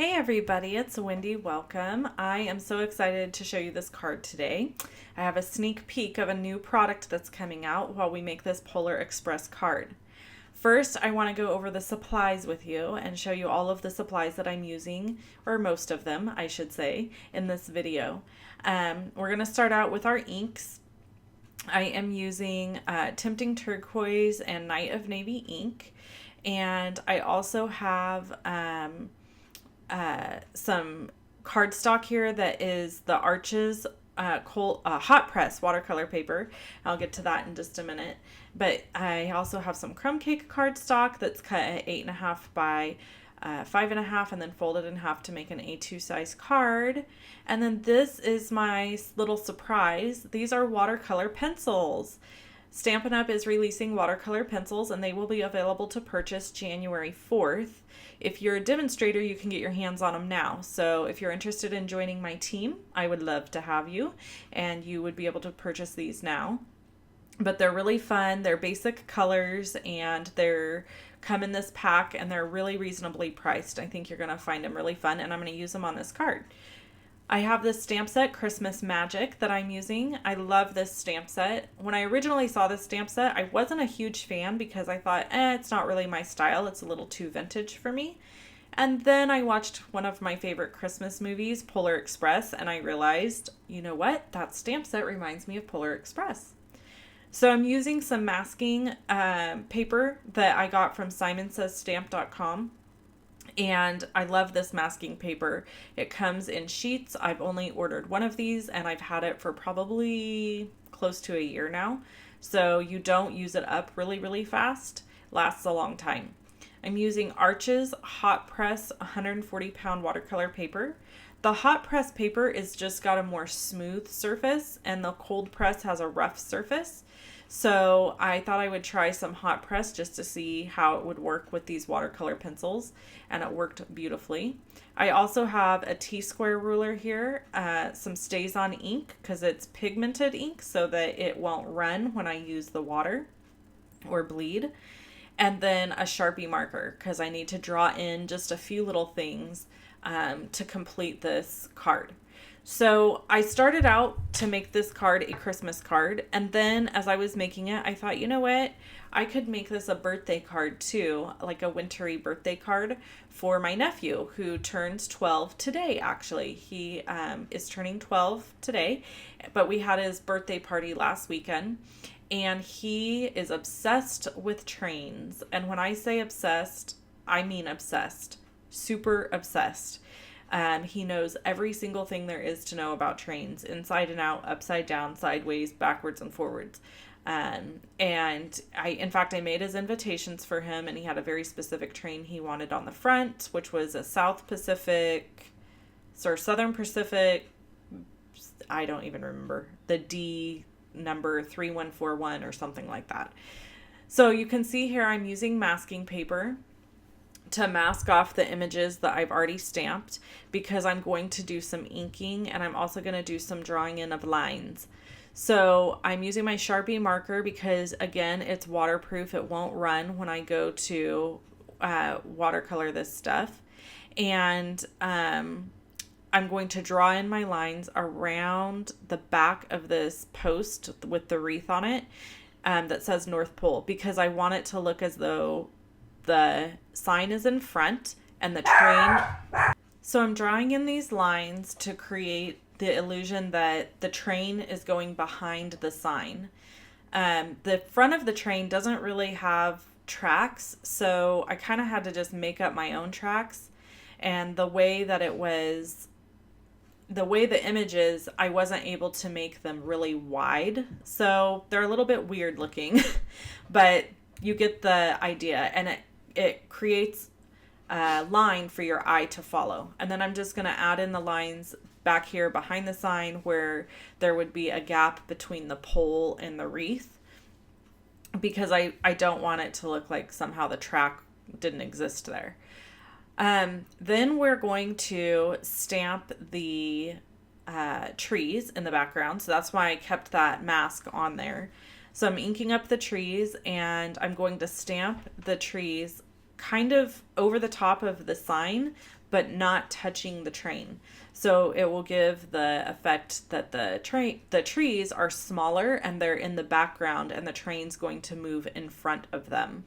Hey everybody, it's Wendy. Welcome. I am so excited to show you this card today. I have a sneak peek of a new product that's coming out while we make this Polar Express card. First, I want to go over the supplies with you and show you all of the supplies that I'm using, or most of them, I should say, in this video. We're going to start out with our inks. I am using Tempting Turquoise and Night of Navy ink, and I also have some cardstock here that is the Arches hot press watercolor paper. I'll get to that in just a minute. But I also have some crumb cake cardstock that's cut at 8.5 by 5.5 and then folded in half to make an A2 size card. And then this is my little surprise. These are watercolor pencils. Stampin Up! Is releasing watercolor pencils and they will be available to purchase January 4th. If you're a demonstrator, you can get your hands on them now. So if you're interested in joining my team, I would love to have you, and you would be able to purchase these now. But they're really fun. They're basic colors and they're come in this pack and they're really reasonably priced. I think you're going to find them really fun and I'm going to use them on this card. I have this stamp set, Christmas Magic, that I'm using. I love this stamp set. When I originally saw this stamp set, I wasn't a huge fan because I thought, it's not really my style. It's a little too vintage for me. And then I watched one of my favorite Christmas movies, Polar Express, and I realized, you know what? That stamp set reminds me of Polar Express. So I'm using some masking paper that I got from simonsaysstamp.com. And I love this masking paper. It comes in sheets. I've only ordered one of these and I've had it for probably close to a year now. So you don't use it up really fast. Lasts a long time. I'm using Arches hot press 140 pound watercolor paper. The hot press paper is just got a more smooth surface and the cold press has a rough surface. So I thought I would try some hot press just to see how it would work with these watercolor pencils, and it worked beautifully. I also have a T-square ruler here, some Stays On ink because it's pigmented ink so that it won't run when I use the water or bleed, and then a Sharpie marker because I need to draw in just a few little things to complete this card. So I started out to make this card a Christmas card, and then as I was making it, I thought, you know what? I could make this a birthday card too, like a wintry birthday card for my nephew who turns 12 today, actually. He is turning 12 today, but we had his birthday party last weekend, and he is obsessed with trains. And when I say obsessed, I mean obsessed, super obsessed. He knows every single thing there is to know about trains, inside and out, upside down, sideways, backwards, and forwards. And in fact, I made his invitations for him, and he had a very specific train he wanted on the front, which was a South Pacific, or Southern Pacific, I don't even remember, the D number 3141 or something like that. So you can see here I'm using masking paper to mask off the images that I've already stamped because I'm going to do some inking and I'm also going to do some drawing in of lines. So I'm using my Sharpie marker because again, it's waterproof. It won't run when I go to watercolor this stuff. And I'm going to draw in my lines around the back of this post with the wreath on it that says North Pole because I want it to look as though the sign is in front and the train. So I'm drawing in these lines to create the illusion that the train is going behind the sign. The front of the train doesn't really have tracks, so I kind of had to just make up my own tracks. And the way that it was, the way the images, I wasn't able to make them really wide. So they're a little bit weird looking, but you get the idea. And it creates a line for your eye to follow. And then I'm just going to add in the lines back here behind the sign where there would be a gap between the pole and the wreath because I don't want it to look like somehow the track didn't exist there. Then we're going to stamp the trees in the background. So that's why I kept that mask on there. So I'm inking up the trees and I'm going to stamp the trees kind of over the top of the sign, but not touching the train. So it will give the effect that the trees are smaller and they're in the background and the train's going to move in front of them.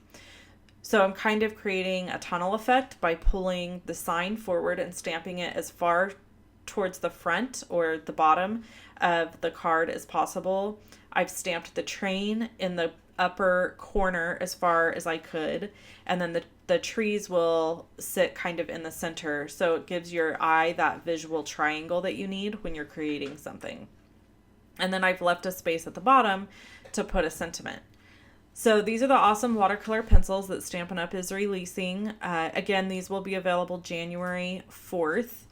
So I'm kind of creating a tunnel effect by pulling the sign forward and stamping it as far towards the front or the bottom of the card as possible. I've stamped the train in the upper corner as far as I could, and then the trees will sit kind of in the center, so it gives your eye that visual triangle that you need when you're creating something. And then I've left a space at the bottom to put a sentiment. So these are the awesome watercolor pencils that Stampin' Up! Is releasing. Again, these will be available January 4th.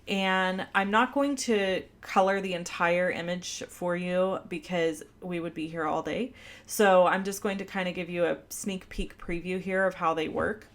And I'm not going to color the entire image for you because we would be here all day. So I'm just going to kind of give you a sneak peek preview here of how they work.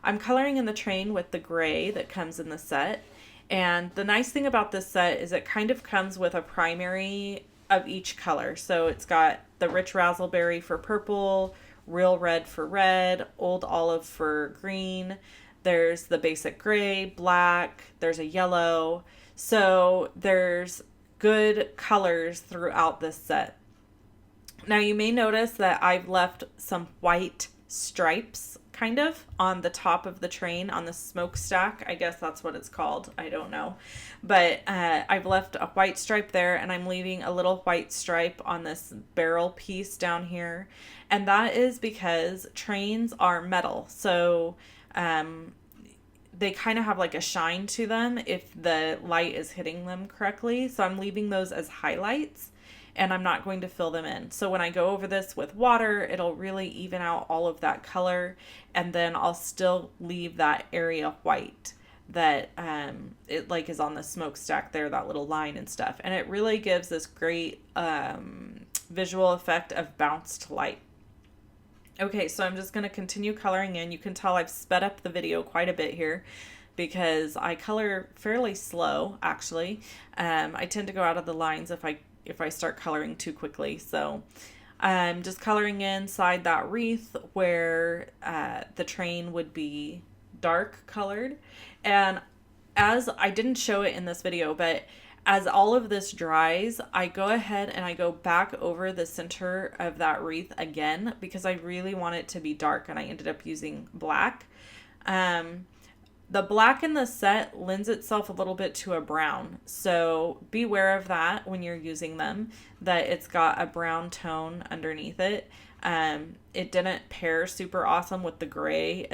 I'm coloring in the train with the gray that comes in the set. And the nice thing about this set is it kind of comes with a primary of each color. So it's got the rich razzleberry for purple, real red for red, old olive for green. There's the basic gray, black, there's a yellow. So there's good colors throughout this set. Now you may notice that I've left some white stripes kind of on the top of the train on the smokestack. I guess that's what it's called. I don't know. But I've left a white stripe there, and I'm leaving a little white stripe on this barrel piece down here. And that is because trains are metal. So they kind of have like a shine to them if the light is hitting them correctly. So I'm leaving those as highlights, and I'm not going to fill them in. So when I go over this with water, it'll really even out all of that color, and then I'll still leave that area white that it like is on the smokestack there, that little line and stuff. And it really gives this great visual effect of bounced light. Okay, so I'm just going to continue coloring in. You can tell I've sped up the video quite a bit here because I color fairly slow, actually. I tend to go out of the lines if I start coloring too quickly. So I'm just coloring inside that wreath where the train would be dark colored. And as I didn't show it in this video, but as all of this dries, I go ahead and I go back over the center of that wreath again because I really want it to be dark, and I ended up using black. The black in the set lends itself a little bit to a brown, so beware of that when you're using them, that it's got a brown tone underneath it. It didn't pair super awesome with the gray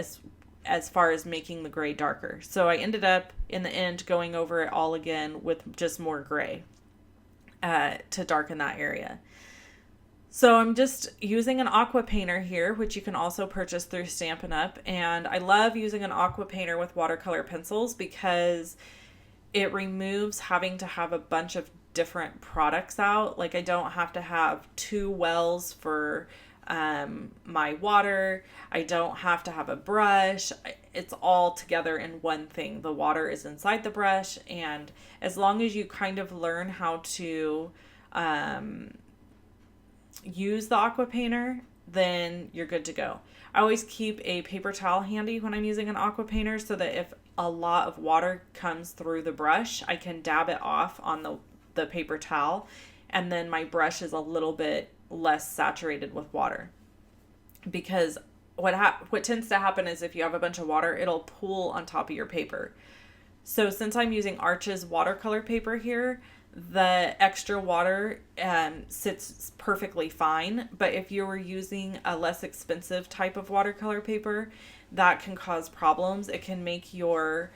as far as making the gray darker. So I ended up in the end going over it all again with just more gray to darken that area. So I'm just using an aqua painter here, which you can also purchase through Stampin' Up. And I love using an aqua painter with watercolor pencils because it removes having to have a bunch of different products out. Like I don't have to have two wells for my water. I don't have to have a brush. It's all together in one thing. The water is inside the brush, and as long as you kind of learn how to use the aqua painter, then you're good to go. I always keep a paper towel handy when I'm using an aqua painter so that if a lot of water comes through the brush, I can dab it off on the paper towel, and then my brush is a little bit less saturated with water. Because what tends to happen is if you have a bunch of water, it'll pool on top of your paper. So since I'm using Arch's watercolor paper here, the extra water sits perfectly fine. But if you were using a less expensive type of watercolor paper, that can cause problems. It can make your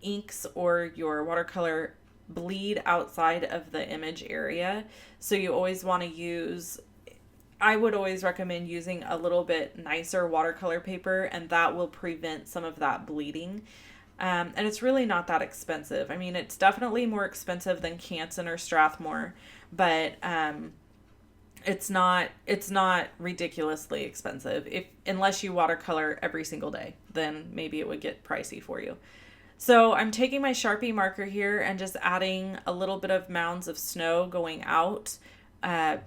inks or your watercolor bleed outside of the image area. So you always want to use, I would always recommend using a little bit nicer watercolor paper, and that will prevent some of that bleeding. And it's really not that expensive. I mean, it's definitely more expensive than Canson or Strathmore, but it's not ridiculously expensive. Unless you watercolor every single day, then maybe it would get pricey for you. So I'm taking my Sharpie marker here and just adding a little bit of mounds of snow going out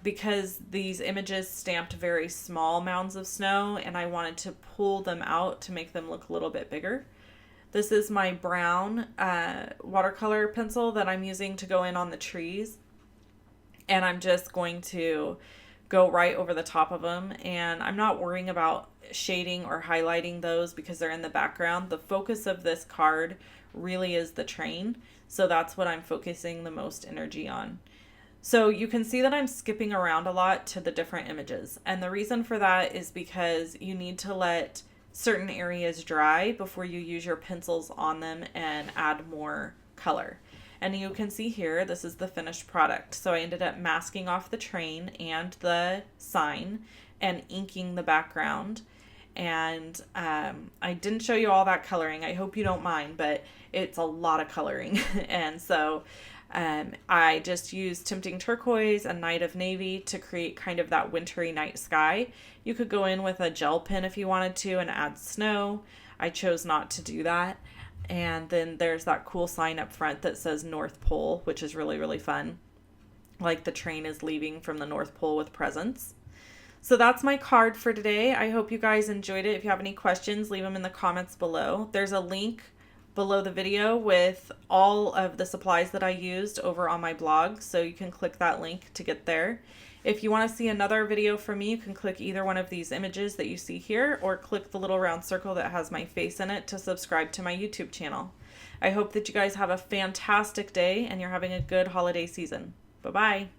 because these images stamped very small mounds of snow, and I wanted to pull them out to make them look a little bit bigger. This is my brown watercolor pencil that I'm using to go in on the trees. And I'm just going to go right over the top of them. And I'm not worrying about shading or highlighting those because they're in the background. The focus of this card really is the train. So that's what I'm focusing the most energy on. So you can see that I'm skipping around a lot to the different images. And the reason for that is because you need to let certain areas dry before you use your pencils on them and add more color. And you can see here, this is the finished product. So I ended up masking off the train and the sign and inking the background. And I didn't show you all that coloring. I hope you don't mind, but it's a lot of coloring. And so I just used Tempting Turquoise and Night of Navy to create kind of that wintry night sky. You could go in with a gel pen if you wanted to and add snow. I chose not to do that. And then there's that cool sign up front that says North Pole, which is really, really fun. Like the train is leaving from the North Pole with presents. So that's my card for today. I hope you guys enjoyed it. If you have any questions, leave them in the comments below. There's a link below the video with all of the supplies that I used over on my blog, so you can click that link to get there. If you want to see another video from me, you can click either one of these images that you see here, or click the little round circle that has my face in it to subscribe to my YouTube channel. I hope that you guys have a fantastic day and you're having a good holiday season. Bye-bye.